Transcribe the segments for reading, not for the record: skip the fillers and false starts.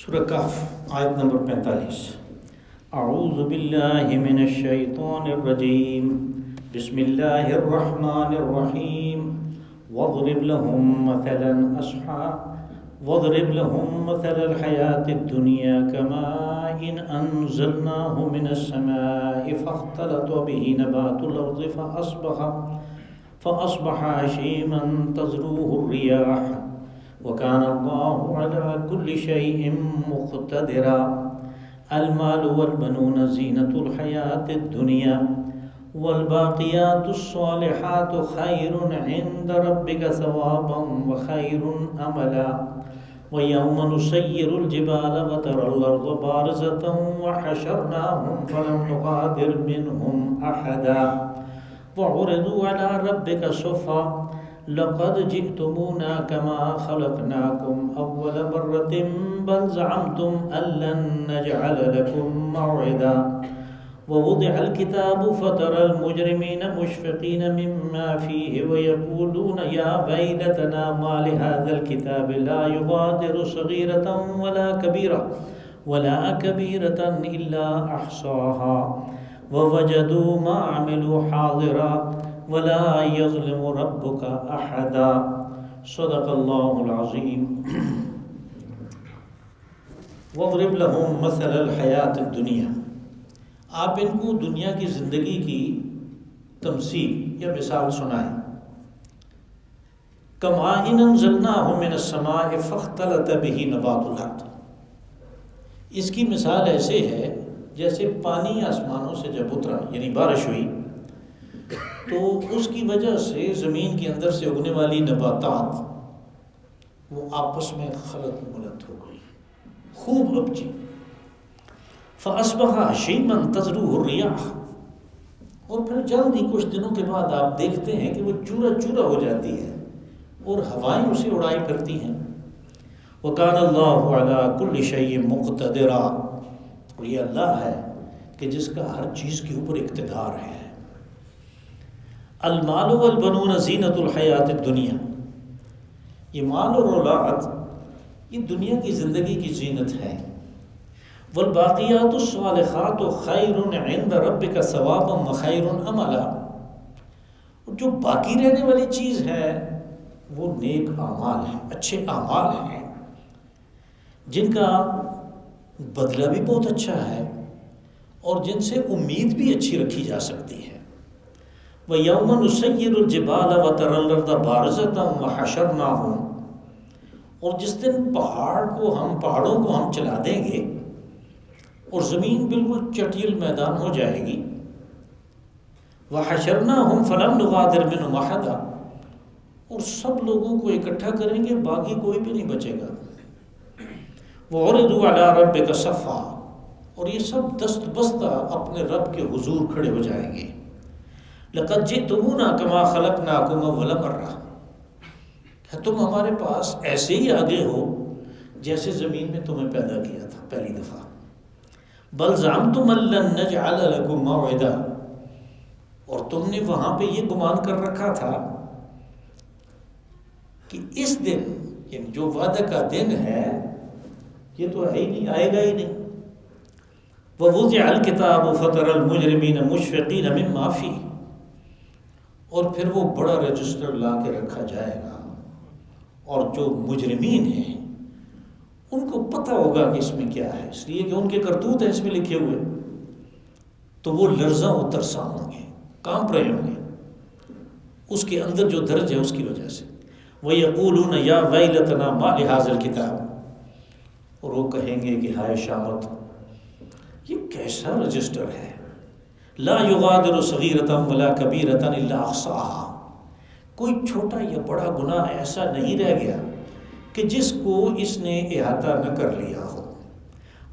سورہ کہف آیت نمبر 45۔ اعوذ باللہ من الشیطان الرجیم، بسم اللہ الرحمن الرحیم۔ واضرب لهم مثل الحياة الدنيا كماء أنزلناه من السماء فاختلط به نبات الأرض فأصبح هشيما تذروه الرياح وكان الله على كل شيء مقتدرا۔ المال والبنون زينة الحياة الدنيا والباقيات الصالحات خير عند ربك ثوابا وخير أملا۔ ويوم نسير الجبال وترى الأرض بارزة وحشرناهم فلم نغادر منهم أحدا وعرضوا على ربك صفا لقد جئتمونا كما خلقناكم أول مرة بل زعمتم أن لن نجعل لكم موعدا۔ ووضع الكتاب فترى المجرمين مشفقين مما فيه ويقولون يا ويلتنا ما لهذا الكتاب لا يغادر صغيرة ولا كبيرة إلا أحصاها ووجدوا ما عملوا حاضرا ولا يظلم ربك أحدا۔ صدق الله العظيم۔ واضرب لهم مثل الحياة الدنيا، آپ ان کو دنیا کی زندگی کی تمثیل یا مثال سنائیں۔ کماء انزلناه من السماء فاختلط به نبات الارض، اس کی مثال ایسے ہے جیسے پانی آسمانوں سے جب اترا یعنی بارش ہوئی تو اس کی وجہ سے زمین کے اندر سے اگنے والی نباتات وہ آپس میں خلط ملط ہو گئی، خوب اپجی۔ فَأَصْبَحَ هَشِيمًا تَذْرُوهُ الرِّيَاحُ، اور پھر جلد ہی کچھ دنوں کے بعد آپ دیکھتے ہیں کہ وہ چورا چورا ہو جاتی ہے اور ہوائیں اسے اڑائی پھرتی ہیں۔ وَكَانَ اللَّهُ عَلَىٰ كُلِّ شَيْءٍ مُقْتَدِرًا، اور یہ اللہ ہے کہ جس کا ہر چیز کے اوپر اقتدار ہے۔ المال والبنون زینۃ الحیات الدنیا، یہ مال اور اولاد یہ دنیا کی زندگی کی زینت ہے۔ والباقیات الصالحات خیر عند ربک ثوابا وخیر املا، اور جو باقی رہنے والی چیز ہے وہ نیک اعمال ہیں، اچھے اعمال ہیں جن کا بدلہ بھی بہت اچھا ہے اور جن سے امید بھی اچھی رکھی جا سکتی ہے۔ وَيَوْمَ نُسَيِّرُ الْجِبَالَ وَتَرَى الْأَرْضَ بَارِزَةً وَحَشَرْنَاهُمْ، اور جس دن پہاڑوں کو ہم چلا دیں گے اور زمین بالکل چٹیل میدان ہو جائے گی۔ وَحَشَرْنَاهُمْ فَلَمْ نُغَادِرْ مِنْهُمْ أَحَدًا، اور سب لوگوں کو اکٹھا کریں گے، باقی کوئی بھی نہیں بچے گا۔ وَعُرِضُوا عَلَىٰ رَبِّكَ صَفًّا، اور یہ سب دست بستہ اپنے رب کے حضور کھڑے ہو جائیں گے۔ لَقَدْ جِئْتُمُونَا كَمَا خَلَقْنَاكُمْ أَوَّلَ مَرَّةٍ، کہ تم ہمارے پاس ایسے ہی آگے ہو جیسے زمین میں تمہیں پیدا کیا تھا پہلی دفعہ۔ بل زعمتم ان لن نجعل لكم موعدا، اور تم نے وہاں پہ یہ گمان کر رکھا تھا کہ اس دن یعنی جو وعدہ کا دن ہے یہ تو ہے ہی نہیں، آئے گا ہی نہیں۔ ووضع الکتاب فترى المجرمین مشفقین مما فیہ، اور پھر وہ بڑا رجسٹر لا کے رکھا جائے گا اور جو مجرمین ہیں ان کو پتہ ہوگا کہ اس میں کیا ہے، اس لیے کہ ان کے کرتوت ہیں اس میں لکھے ہوئے، تو وہ لرزاں و ترساں ہوں گے، کانپ رہے ہوں گے اس کے اندر جو درج ہے اس کی وجہ سے۔ وَيَقُولُونَ يَا وَيْلَتَنَا مَا لِهَٰذَا الْكِتَابِ، اور وہ کہیں گے کہ ہائے شامت، یہ کیسا رجسٹر ہے، لا يغادر صغیرۃ ولا کبیرۃ الا احصاها، کوئی چھوٹا یا بڑا گناہ ایسا نہیں رہ گیا کہ جس کو اس نے احاطہ نہ کر لیا ہو۔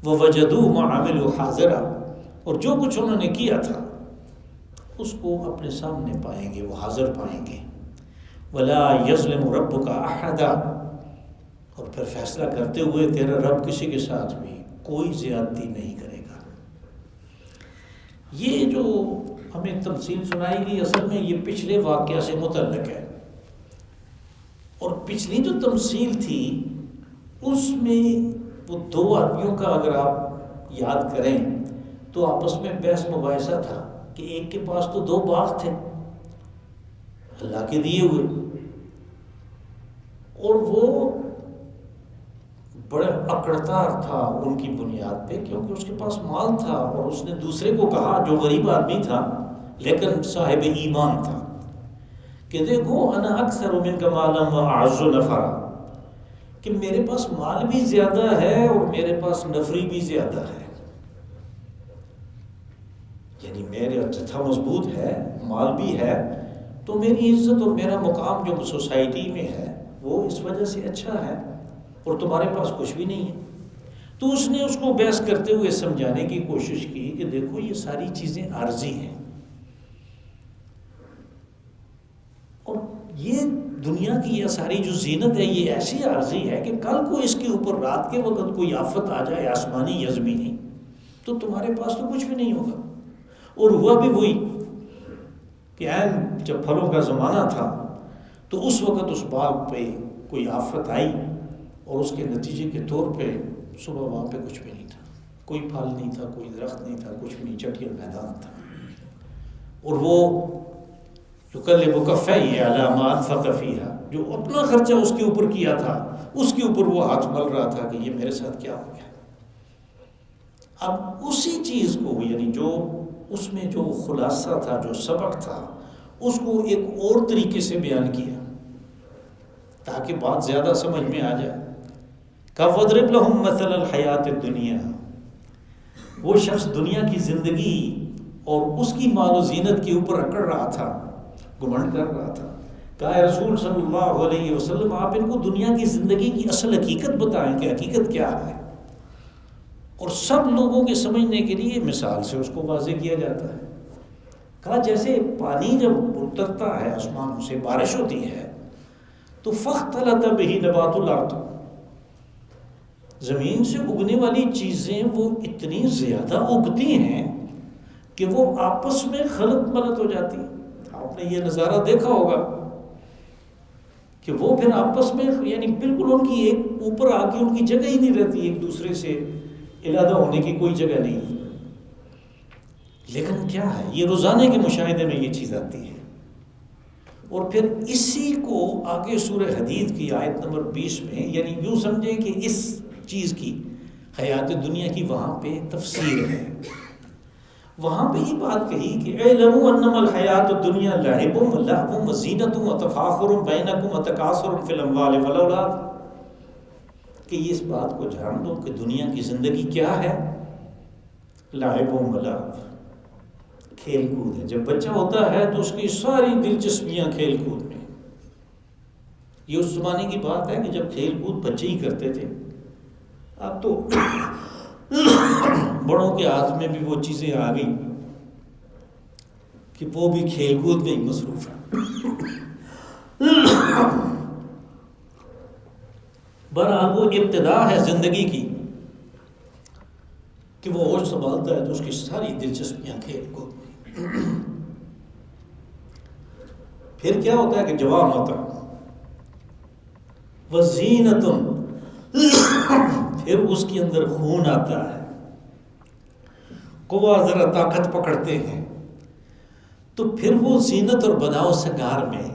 وَوَجَدُوا مَا عَمِلُوا حَاضِرًا، اور جو کچھ انہوں نے کیا تھا اس کو اپنے سامنے پائیں گے، وہ حاضر پائیں گے۔ وَلَا يَظْلِمُ رَبُّكَ أَحَدًا، اور پھر فیصلہ کرتے ہوئے تیرا رب کسی کے ساتھ بھی کوئی زیادتی نہیں کرے گا۔ یہ جو ہمیں تمثیل سنائی گئی اصل میں یہ پچھلے واقعہ سے متعلق ہے، اور پچھلی جو تمثیل تھی اس میں وہ دو آدمیوں کا اگر آپ یاد کریں تو آپس میں بحث مباحثہ تھا کہ ایک کے پاس تو 2 باغ تھے اللہ کے دیے ہوئے، اور وہ بڑے اکڑتار تھا ان کی بنیاد پہ، کیونکہ اس کے پاس مال تھا، اور اس نے دوسرے کو کہا جو غریب آدمی تھا لیکن صاحب ایمان تھا کہ دیکھو انا اکثر منک مالا واعز نفرا، کہ میرے پاس مال بھی زیادہ ہے اور میرے پاس نفری بھی زیادہ ہے، یعنی میرا جتھا مضبوط ہے، مال بھی ہے، تو میری عزت اور میرا مقام جو سوسائٹی میں ہے وہ اس وجہ سے اچھا ہے، اور تمہارے پاس کچھ بھی نہیں ہے۔ تو اس نے اس کو بحث کرتے ہوئے سمجھانے کی کوشش کی کہ دیکھو یہ ساری چیزیں عارضی ہیں، اور یہ دنیا کی یہ ساری جو زینت ہے یہ ایسی عارضی ہے کہ کل کو اس کے اوپر رات کے وقت کوئی آفت آ جائے آسمانی یا زمینی تو تمہارے پاس تو کچھ بھی نہیں ہوگا۔ اور ہوا بھی وہی کہ جب پھلوں کا زمانہ تھا تو اس وقت اس باغ پہ کوئی آفت آئی، اور اس کے نتیجے کے طور پہ صبح وہاں پہ کچھ بھی نہیں تھا، کوئی پھل نہیں تھا، کوئی درخت نہیں تھا، کچھ بھی نہیں، چٹیا میدان تھا، اور وہ یکلب کفیہ علی ما انفق فیہا، جو اپنا خرچہ اس کے اوپر کیا تھا اس کے اوپر وہ ہاتھ مل رہا تھا کہ یہ میرے ساتھ کیا ہو گیا۔ اب اسی چیز کو، یعنی جو اس میں جو خلاصہ تھا، جو سبق تھا، اس کو ایک اور طریقے سے بیان کیا تاکہ بات زیادہ سمجھ میں آ جائے۔ وَاضْرِبْ لَهُم مَثَلَ الْحَيَاةِ الدُّنْيَا، وہ شخص دنیا کی زندگی اور اس کی مال و زینت کے اوپر اکڑ رہا تھا، گھمنڈ کر رہا تھا۔ کہا رسول صلی اللہ علیہ وسلم آپ ان کو دنیا کی زندگی کی اصل حقیقت بتائیں کہ حقیقت کیا ہے، اور سب لوگوں کے سمجھنے کے لیے مثال سے اس کو واضح کیا جاتا ہے۔ کہا جیسے پانی جب اترتا ہے آسمانوں سے، بارش ہوتی ہے تو فاختلط بہ نبات الارض، زمین سے اگنے والی چیزیں وہ اتنی زیادہ اگتی ہیں کہ وہ آپس میں خلط ملط ہو جاتی ہیں۔ آپ نے یہ نظارہ دیکھا ہوگا کہ وہ پھر آپس میں یعنی بالکل ان کی ایک اوپر آ کے ان کی جگہ ہی نہیں رہتی، ایک دوسرے سے علیحدہ ہونے کی کوئی جگہ نہیں۔ لیکن کیا ہے، یہ روزانے کے مشاہدے میں یہ چیز آتی ہے۔ اور پھر اسی کو آگے سورہ حدید کی آیت نمبر 20 میں، یعنی یوں سمجھیں کہ اس چیز کی حیات دنیا کی وہاں پہ تفسیر ہے، وہاں پہ یہ بات کہی کہ اعلموا انما الحیات الدنیا لعب ولہو وزینۃ وتفاخر بینکم وتکاثر فی الاموال والاولاد، کہ یہ اس بات کو جان لو کہ دنیا کی زندگی کیا ہے، لعب ولہو، کھیل کود ہے۔ جب بچہ ہوتا ہے تو اس کی ساری دلچسپیاں کھیل کود میں، یہ اس زمانے کی بات ہے کہ جب کھیل کود بچے ہی کرتے تھے، اب تو بڑوں کے ہاتھ میں بھی وہ چیزیں آ گئی کہ وہ بھی کھیل کود میں ہی مصروف ہے۔ بہرحال وہ ابتدا ہے زندگی کی کہ وہ ہوش سنبھالتا ہے تو اس کی ساری دلچسپیاں کھیل کود میں۔ پھر کیا ہوتا ہے کہ جوان ہوتا ہے، وزینتن، پھر اس کے اندر خون آتا ہے، قوا ذرا طاقت پکڑتے ہیں، تو پھر وہ زینت اور بناؤ سنگار میں،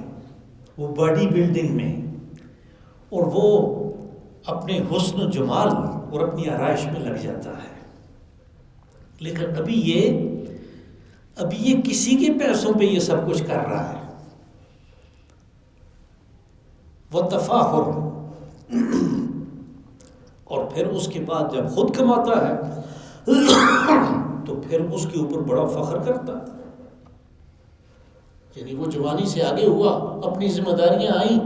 وہ باڈی بلڈنگ میں، اور وہ اپنے حسن و جمال اور اپنی آرائش میں لگ جاتا ہے۔ لیکن ابھی یہ کسی کے پیسوں پہ یہ سب کچھ کر رہا ہے۔ وتفاخر، اور پھر اس کے بعد جب خود کماتا ہے تو پھر اس کے اوپر بڑا فخر کرتا ہے، یعنی وہ جوانی سے آگے ہوا، اپنی ذمہ داریاں آئیں،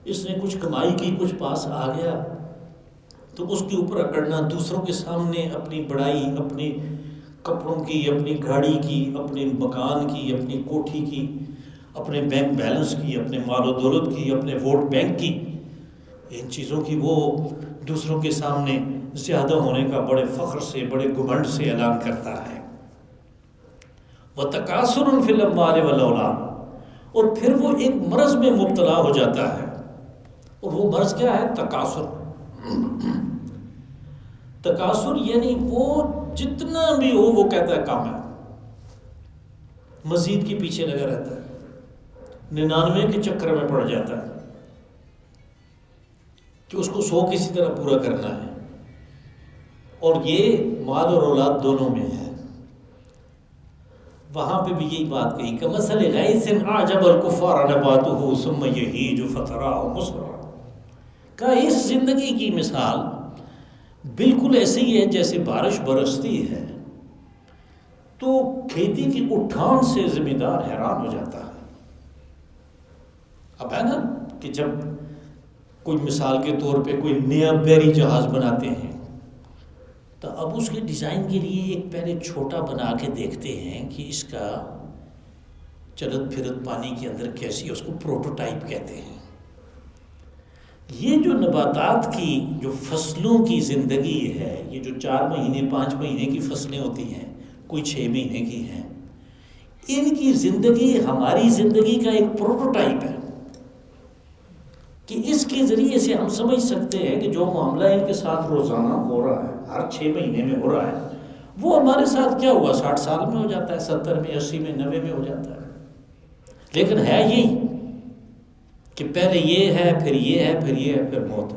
اس نے کچھ کمائی کی، کچھ پاس آ گیا، تو اس کے اوپر اکڑنا، دوسروں کے سامنے اپنی بڑائی، اپنے کپڑوں کی، اپنی گاڑی کی، اپنے مکان کی، اپنی کوٹھی کی، اپنے بینک بیلنس کی، اپنے مال و دولت کی، اپنے ووٹ بینک کی، ان چیزوں کی وہ دوسروں کے سامنے زیادہ ہونے کا بڑے فخر سے، بڑے گھمنڈ سے اعلان کرتا ہے۔ وَتَكَاثُرٌ فِي الْأَمْوَالِ وَالْأَوْلَادِ، اور پھر وہ ایک مرض میں مبتلا ہو جاتا ہے، اور وہ مرض کیا ہے؟ تکاثر، تکاثر یعنی وہ جتنا بھی ہو وہ کہتا ہے کم ہے، مزید کے پیچھے لگا رہتا ہے، 99 کے چکر میں پڑ جاتا ہے کہ اس کو 100 کسی طرح پورا کرنا ہے. اور یہ مال اور اولاد دونوں میں ہے. وہاں پہ بھی یہی بات کہی کہ مثل غیث اعجب الکفار نباتہ ثم یہیج فتراہ مصفرا، کہ اس زندگی کی مثال بالکل ایسے ہی ہے جیسے بارش برستی ہے تو کھیتی کی اٹھان سے زمیندار حیران ہو جاتا ہے. اب ہے نا کہ جب کوئی مثال کے طور پہ کوئی نیا بحری جہاز بناتے ہیں تو اب اس کے ڈیزائن کے لیے ایک پہلے چھوٹا بنا کے دیکھتے ہیں کہ اس کا چلت پھرت پانی کے اندر کیسی ہے، اس کو پروٹوٹائپ کہتے ہیں. یہ جو نباتات کی جو فصلوں کی زندگی ہے، یہ جو 4 مہینے 5 مہینے کی فصلیں ہوتی ہیں، کوئی 6 مہینے کی ہیں، ان کی زندگی ہماری زندگی کا ایک پروٹوٹائپ ہے کہ اس کے ذریعے سے ہم سمجھ سکتے ہیں کہ جو معاملہ ان کے ساتھ روزانہ ہو رہا ہے، ہر 6 مہینے میں ہو رہا ہے، وہ ہمارے ساتھ کیا ہوا 60 سال میں ہو جاتا ہے، 70 میں 80 میں 90 میں ہو جاتا ہے. لیکن ہے یہی کہ پہلے یہ ہے، پھر یہ ہے، پھر یہ ہے، پھر موت.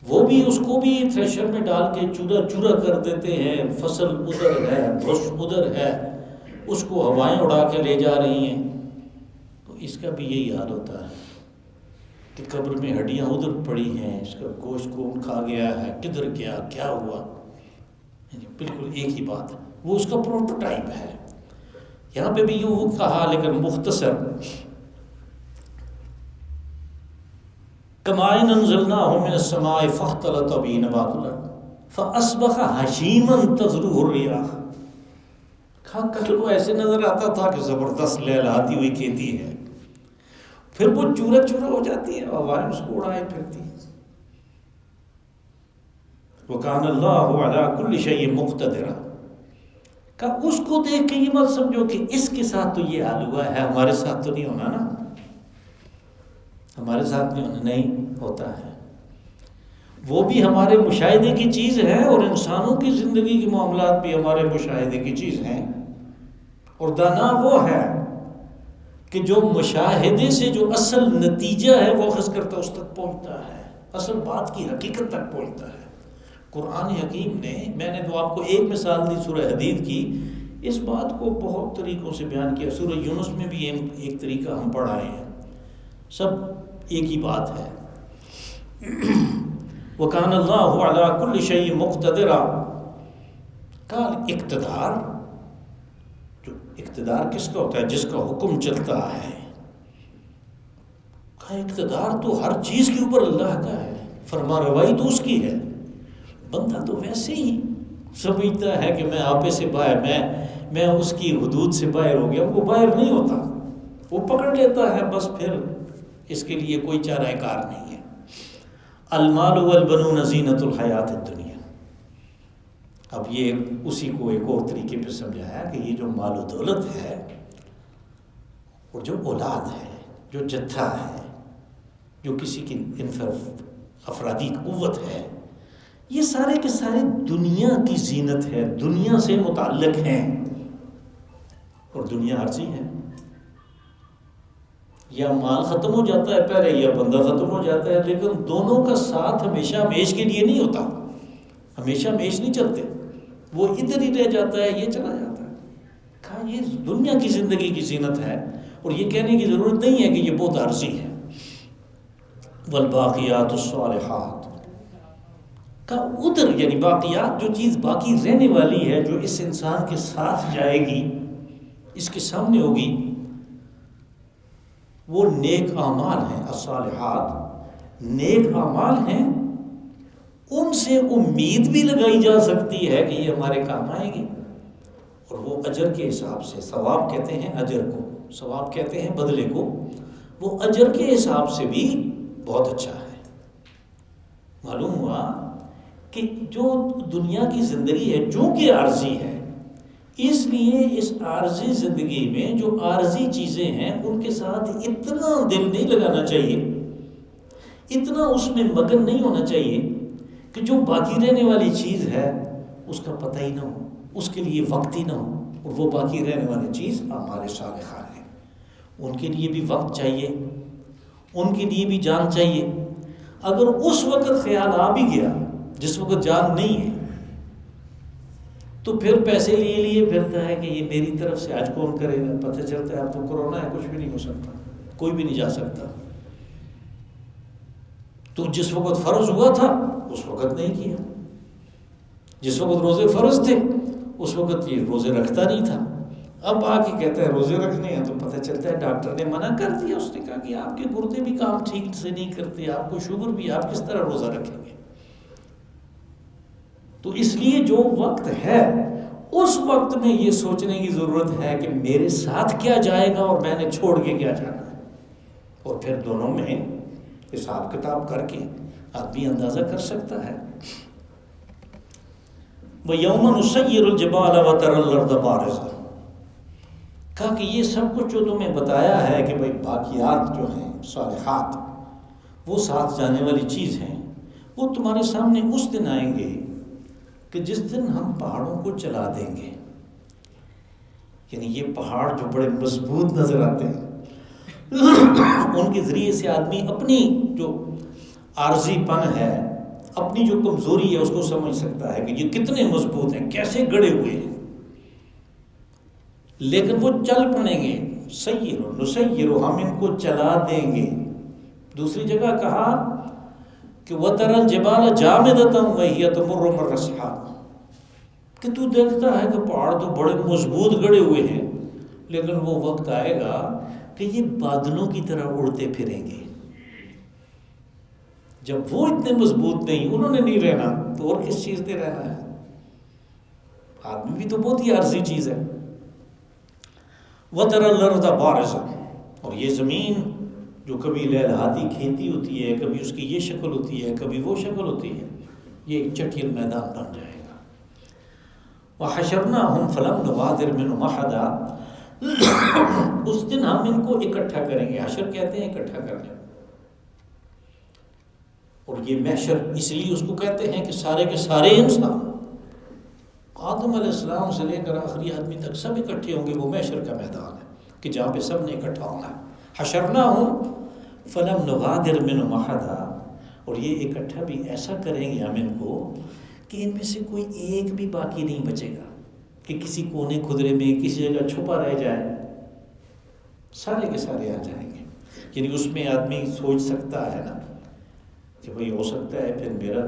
وہ بھی اس کو بھی تھریشر میں ڈال کے چورا چورا کر دیتے ہیں، فصل ادھر ہے، بھس ادھر ہے، اس کو ہوائیں اڑا کے لے جا رہی ہیں. تو اس کا بھی یہی حال ہوتا ہے کہ قبر میں ہڈیاں ادھر پڑی ہیں، اس کا گوشت کون کھا گیا ہے، کدھر گیا، کیا ہوا. بالکل ایک ہی بات ہے، وہ اس کا پروٹوٹائپ ہے. یہاں پہ بھی یوں کہا لیکن مختصر، کمائن انزلناہ من السماء فاختلط به نبات الارض فاصبح ہشیما تذروہ الریاح. کل کو ایسے نظر آتا تھا کہ زبردست لہلاتی ہوئی کھیتی ہے، پھر وہ چورا چورا ہو جاتی ہے، ہوائیں اس کو اڑائے پھرتی ہیں. وَكَانَ اللَّهُ عَلَىٰ كُلِّ شَيْءٍ مُقْتَدِرًا. کہ اس کو دیکھ کے یہ مت سمجھو کہ اس کے ساتھ تو یہ حال ہوا ہے، ہمارے ساتھ تو نہیں ہونا نا، ہمارے ساتھ نہیں ہونا، نہیں ہوتا ہے. وہ بھی ہمارے مشاہدے کی چیز ہے، اور انسانوں کی زندگی کے معاملات بھی ہمارے مشاہدے کی چیز ہیں. اور دانا وہ ہے کہ جو مشاہدے سے جو اصل نتیجہ ہے وہ اخذ کرتا اس تک پہنچتا ہے، اصل بات کی حقیقت تک پہنچتا ہے. قرآن حکیم نے، میں نے تو آپ کو ایک مثال دی سورہ حدید کی، اس بات کو بہت طریقوں سے بیان کیا. سورہ یونس میں بھی ایک طریقہ ہم پڑھ آئے ہیں، سب ایک ہی بات ہے. وَكَانَ اللَّهُ عَلَىٰ كُلِّ شَيْءٍ مُقْتَدِرًا. کا اقتدار، جو اقتدار کس کا ہوتا ہے؟ جس کا حکم چلتا ہے. کا اقتدار تو ہر چیز کے اوپر اللہ کا ہے، فرما روائی تو اس کی ہے. بندہ تو ویسے ہی سمجھتا ہے کہ میں آپے سے باہر، میں اس کی حدود سے باہر ہو گیا. وہ باہر نہیں ہوتا، وہ پکڑ لیتا ہے، بس پھر اس کے لیے کوئی چارہ کار نہیں ہے. المال والبنون زینت الحیات الدنیا. اب یہ اسی کو ایک اور طریقے پہ سمجھایا کہ یہ جو مال و دولت ہے اور جو اولاد ہے، جو جتھا ہے، جو کسی کی افرادی قوت ہے، یہ سارے کے سارے دنیا کی زینت ہے، دنیا سے متعلق ہیں. اور دنیا عارضی ہے، یا مال ختم ہو جاتا ہے پہلے، یا بندہ ختم ہو جاتا ہے. لیکن دونوں کا ساتھ ہمیشہ ہمیش کے لیے نہیں ہوتا، ہمیشہ ہمیش نہیں چلتے. وہ ادھر ہی رہ جاتا ہے، یہ چلا جاتا ہے. کہا یہ دنیا کی زندگی کی زینت ہے، اور یہ کہنے کی ضرورت نہیں ہے کہ یہ بہت عارضی ہے. والباقیات الصالحات. کا ادھر یعنی باقیات، جو چیز باقی رہنے والی ہے، جو اس انسان کے ساتھ جائے گی، اس کے سامنے ہوگی، وہ نیک اعمال ہیں. الصالحات نیک اعمال ہیں، ان سے امید بھی لگائی جا سکتی ہے کہ یہ ہمارے کام آئیں گے. اور وہ اجر کے حساب سے، ثواب کہتے ہیں اجر کو، ثواب کہتے ہیں بدلے کو، وہ اجر کے حساب سے بھی بہت اچھا ہے. معلوم ہوا کہ جو دنیا کی زندگی ہے چونکہ عارضی ہے، اس لیے اس عارضی زندگی میں جو عارضی چیزیں ہیں ان کے ساتھ اتنا دل نہیں لگانا چاہیے، اتنا اس میں مگن نہیں ہونا چاہیے کہ جو باقی رہنے والی چیز ہے اس کا پتہ ہی نہ ہو، اس کے لیے وقت ہی نہ ہو، اور وہ باقی رہنے والی چیز ہمارے صالحان ہیں، ان کے لیے بھی وقت چاہیے، ان کے لیے بھی جان چاہیے۔ اگر اس وقت خیال آ بھی گیا جس وقت جان نہیں ہے، تو پھر پیسے لیے پھرتا ہے کہ یہ میری طرف سے آج کون کرے گا، پتہ چلتا ہے اب تو کورونا ہے، کچھ بھی نہیں ہو سکتا، کوئی بھی نہیں جا سکتا۔ تو جس وقت فرض ہوا تھا اس وقت نہیں کیا، جس وقت روزے فرض تھے اس وقت یہ روزے رکھتا نہیں تھا، اب آ کے کہتا ہے روزے رکھنے ہیں، تو پتہ چلتا ہے ڈاکٹر نے منع کر دیا، اس نے کہا کہ آپ کے گردے بھی کام ٹھیک سے نہیں کرتے، آپ کو شوگر بھی، آپ کس طرح روزہ رکھیں گے؟ تو اس لیے جو وقت ہے اس وقت میں یہ سوچنے کی ضرورت ہے کہ میرے ساتھ کیا جائے گا اور میں نے چھوڑ کے کیا جانا ہے، اور پھر دونوں میں حساب کتاب کر کے آدمی اندازہ کر سکتا ہے۔ وَيَوْمَ نُسَيِّرُ الْجِبَالَ وَتَرَى الْأَرْضَ بَارِزَةً، کہا کہ یہ سب کچھ جو تمہیں بتایا ہے کہ بھائی باقیات جو ہیں صالحات وہ ساتھ جانے والی چیز ہیں، وہ تمہارے سامنے اس دن آئیں گے کہ جس دن ہم پہاڑوں کو چلا دیں گے۔ یعنی یہ پہاڑ جو بڑے مضبوط نظر آتے ہیں ان کے ذریعے سے آدمی اپنی جو عارضی پن ہے، اپنی جو کمزوری ہے اس کو سمجھ سکتا ہے کہ یہ کتنے مضبوط ہیں، کیسے گڑے ہوئے ہیں، لیکن وہ چل پڑیں گے۔ سیرو نسیرو، ہم ان کو چلا دیں گے۔ دوسری جگہ کہا کہ وَتَرَى الْجِبَالَ جَامِدَةً وَهِيَ تَمُرُّ مَرَّ السَّحَابِ، کہ تو دیکھتا ہے کہ پہاڑ تو بڑے مضبوط گڑے ہوئے ہیں، لیکن وہ وقت آئے گا کہ یہ بادلوں کی طرح اڑتے پھریں گے۔ جب وہ اتنے مضبوط نہیں، انہوں نے نہیں رہنا تو اور کس چیز نے رہنا ہے؟ آدمی بھی تو بہت ہی عارضی چیز ہے۔ وَتَرَى الْأَرْضَ بَارِزَةً، اور یہ زمین جو کبھی لہلہاتی کھیتی ہوتی ہے، کبھی اس کی یہ شکل ہوتی ہے، کبھی وہ شکل ہوتی ہے، یہ ایک چٹیل میدان بن جائے گا۔ وَحَشَرْنَاهُمْ فَلَمْ نُغَادِرْ مِنْهُمْ أَحَدًا، اس دن ہم ان کو اکٹھا کریں گے۔ حشر کہتے ہیں اکٹھا کرنے، اور یہ محشر اس لیے اس کو کہتے ہیں کہ سارے کے سارے انسان آدم علیہ السلام سے لے کر آخری آدمی تک سب اکٹھے ہوں گے۔ وہ محشر کا میدان ہے کہ جہاں پہ سب نے اکٹھا ہونا ہے۔ حشرناہم فلم نغادر منہم احدا، اور یہ اکٹھا بھی ایسا کریں گے ہم ان کو کہ ان میں سے کوئی ایک بھی باقی نہیں بچے گا کہ کسی کونے خدرے میں کسی جگہ چھپا رہ جائے، سارے کے سارے آ جائیں گے۔ یعنی اس میں آدمی سوچ سکتا ہے نا کہ بھئی ہو سکتا ہے پھر میرا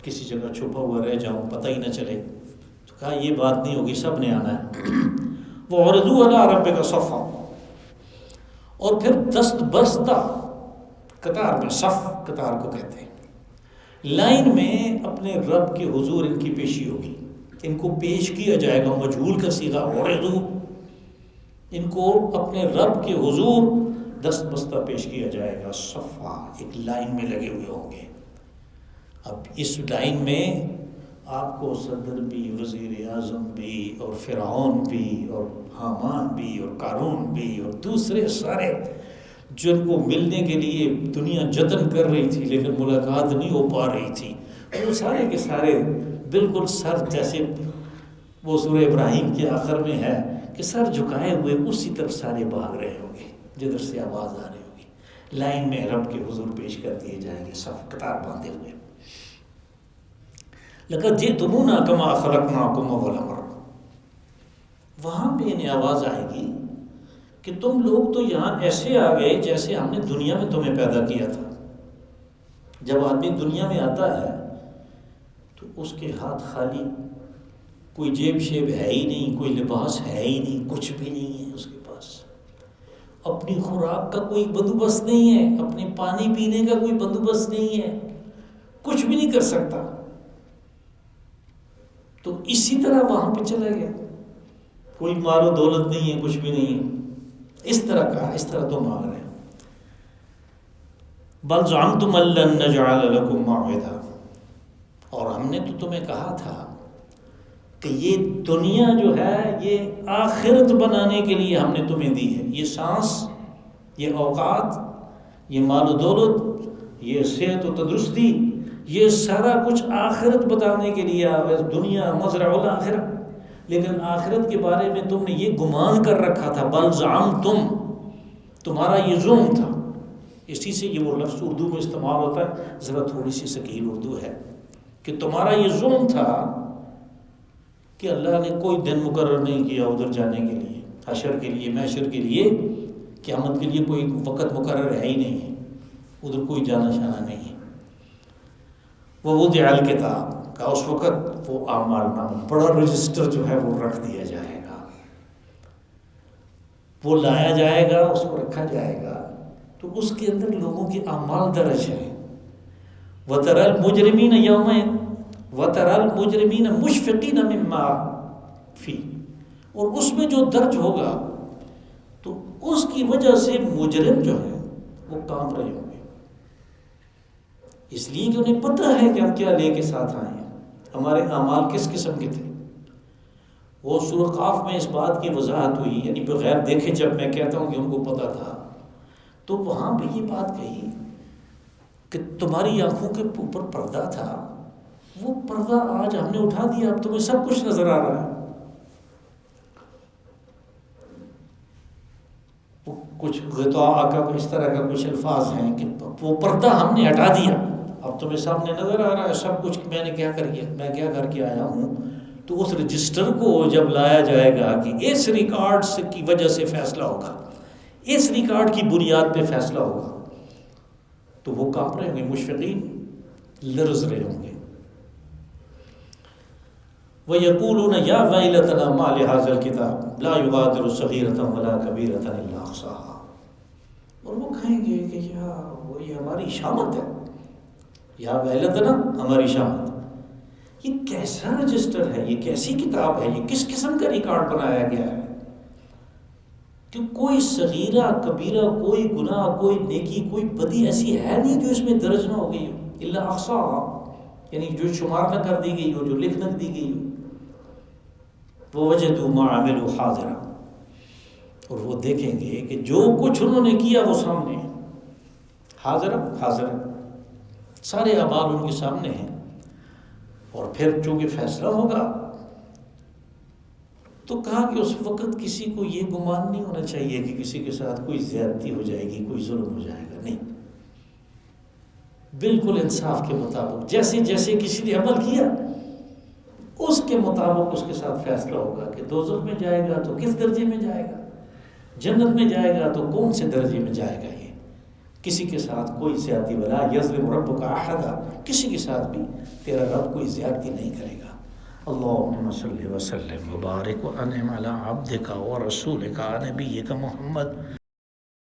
کسی جگہ چھپا ہوا رہ جاؤں، پتہ ہی نہ چلے، تو کہا یہ بات نہیں ہوگی، سب نے آنا ہے۔ وَعُرِضُوا عَلَىٰ رَبِّكَ صَفًّا، اور پھر دست بستہ قطار میں، صف قطار کو کہتے ہیں، لائن میں اپنے رب کے حضور ان کی پیشی ہوگی، ان کو پیش کیا جائے گا، مجہول کا صیغہ وَعُرِضُوا، ان کو اپنے رب کے حضور دست بستہ پیش کیا جائے گا، صفا، ایک لائن میں لگے ہوئے ہوں گے۔ اب اس لائن میں آپ کو صدر بھی، وزیر اعظم بھی، اور فرعون بھی، اور حامان بھی، اور قارون بھی، اور دوسرے سارے جن کو ملنے کے لیے دنیا جتن کر رہی تھی لیکن ملاقات نہیں ہو پا رہی تھی، وہ سارے کے سارے بالکل سر، جیسے وہ سورہ ابراہیم کے آخر میں ہے کہ سر جھکائے ہوئے اسی طرف سارے بھاگ رہے ہوں گے جدھر سے آواز آ رہی ہوگی۔ لائن میں رب کے حضور پیش کر دیے جائیں گے، صف قطار باندھے ہوئے۔ لَقَدْ جِئْتُمُونَا كَمَا خَلَقْنَاكُمْ أَوَّلَ مَرَّةٍ، وہاں پہ انہیں آواز آئے گی کہ تم لوگ تو یہاں ایسے آ گئے جیسے ہم نے دنیا میں تمہیں پیدا کیا تھا۔ جب آدمی دنیا میں آتا ہے تو اس کے ہاتھ خالی، کوئی جیب شیب ہے ہی نہیں، کوئی لباس ہے ہی نہیں، کچھ بھی نہیں ہے اس کے پاس، اپنی خوراک کا کوئی بندوبست نہیں ہے، اپنے پانی پینے کا کوئی بندوبست نہیں ہے، کچھ بھی نہیں کر سکتا۔ تو اسی طرح وہاں پہ چلا گیا، کوئی مال و دولت نہیں ہے، کچھ بھی نہیں ہے، اس طرح کا، اس طرح تو مانگ رہے ہیں۔ بل زعمتم ان لن نجعل لكم موعدا، اور ہم نے تو تمہیں کہا تھا کہ یہ دنیا جو ہے یہ آخرت بنانے کے لیے ہم نے تمہیں دی ہے، یہ سانس، یہ اوقات، یہ مال و دولت، یہ صحت و تندرستی، یہ سارا کچھ آخرت بتانے کے لیے آیا، دنیا مزرع الآخرہ، لیکن آخرت کے بارے میں تم نے یہ گمان کر رکھا تھا، بل زعمتم، تمہارا یہ ظلم تھا۔ اسی سے یہ وہ لفظ اردو میں استعمال ہوتا ہے، ذرا تھوڑی سی ثقیل اردو ہے، کہ تمہارا یہ ظلم تھا کہ اللہ نے کوئی دن مقرر نہیں کیا ادھر جانے کے لیے، حشر کے لیے، محشر کے لیے، قیامت کے لیے کوئی وقت مقرر ہے ہی نہیں ہے، ادھر کوئی جانا شانا نہیں ہے۔ ووضع الکتاب کا اس وقت وہ اعمال نامہ، بڑا رجسٹر جو ہے وہ رکھ دیا جائے گا، وہ لایا جائے گا، اس کو رکھا جائے گا، تو اس کے اندر لوگوں کے اعمال درج ہیں۔ وَتَرَى الْمُجْرِمِينَ يَوْمَئِذٍ وَتَرَى الْمُجْرِمِينَ مُشْفِقِينَ مِمَّا فِيهِ، اور اس میں جو درج ہوگا تو اس کی وجہ سے مجرم جو ہیں وہ کانپ رہے ہوں گے، اس لیے کہ انہیں پتہ ہے کہ ہم کیا لے کے ساتھ آئے ہیں، ہمارے اعمال کس قسم کے تھے۔ وہ سورہ قاف میں اس بات کی وضاحت ہوئی، یعنی بغیر دیکھے جب میں کہتا ہوں کہ ان کو پتہ تھا، تو وہاں پہ یہ بات کہی کہ تمہاری آنکھوں کے اوپر پردہ تھا، وہ پردہ آج ہم نے اٹھا دیا، اب تمہیں سب کچھ نظر آ رہا ہے۔ کچھ غطاء کا اس طرح کا کچھ الفاظ ہیں کہ وہ پردہ ہم نے ہٹا دیا، اب تمہیں سامنے نظر آ رہا ہے سب کچھ، میں نے کیا کر کے آیا ہوں۔ تو اس رجسٹر کو جب لایا جائے گا کہ اس ریکارڈ کی وجہ سے فیصلہ ہوگا، اس ریکارڈ کی بنیاد پہ فیصلہ ہوگا، تو وہ کانپ رہے ہوں گے، مشفقین، لرز رہے ہوں گے۔ وَيَقُولُونَ يَا وَيْلَتَنَا مَا لِهَذَا الْكِتَابِ لَا يُغَادِرُ صَغِيرَةً وَلَا كَبِيرَةً إِلَّا أَحْصَاهَا، اور وہ کہیں گے کہ یہ ہماری شامت ہے، یا ویلتنا، ہماری شامت، یہ کیسا رجسٹر ہے، یہ کیسی کتاب ہے، یہ کس قسم کا ریکارڈ بنایا گیا ہے کہ کوئی صغیرہ کبیرہ، کوئی گناہ، کوئی نیکی، کوئی بدی ایسی ہے نہیں جو اس میں درج نہ ہو گئی ہو، الا احصاها، یعنی جو شمار نہ کر دی گئی ہو، جو لکھ نہ دی گئی ہو۔ ووجدوا ما عملوا حاضرا، اور وہ دیکھیں گے کہ جو کچھ انہوں نے کیا وہ سامنے ہے، حاضر، سارے اعمال ان کے سامنے ہیں۔ اور پھر چونکہ فیصلہ ہوگا تو کہا کہ اس وقت کسی کو یہ گمان نہیں ہونا چاہیے کہ کسی کے ساتھ کوئی زیادتی ہو جائے گی، کوئی ظلم ہو جائے گا، نہیں، بالکل انصاف کے مطابق جیسے جیسے کسی نے عمل کیا اس کے مطابق اس کے ساتھ فیصلہ ہوگا کہ دوزخ میں جائے گا تو کس درجے میں جائے گا، جنت میں جائے گا تو کون سے درجے میں جائے گا۔ یہ کسی کے ساتھ کوئی زیادتی، ولا یظلم ربک احدا، کسی کے ساتھ بھی تیرا رب کوئی زیادتی نہیں کرے گا۔ اللہم صلی وسلم وبارک وانعم علی عبدک ورسولک نبیک محمد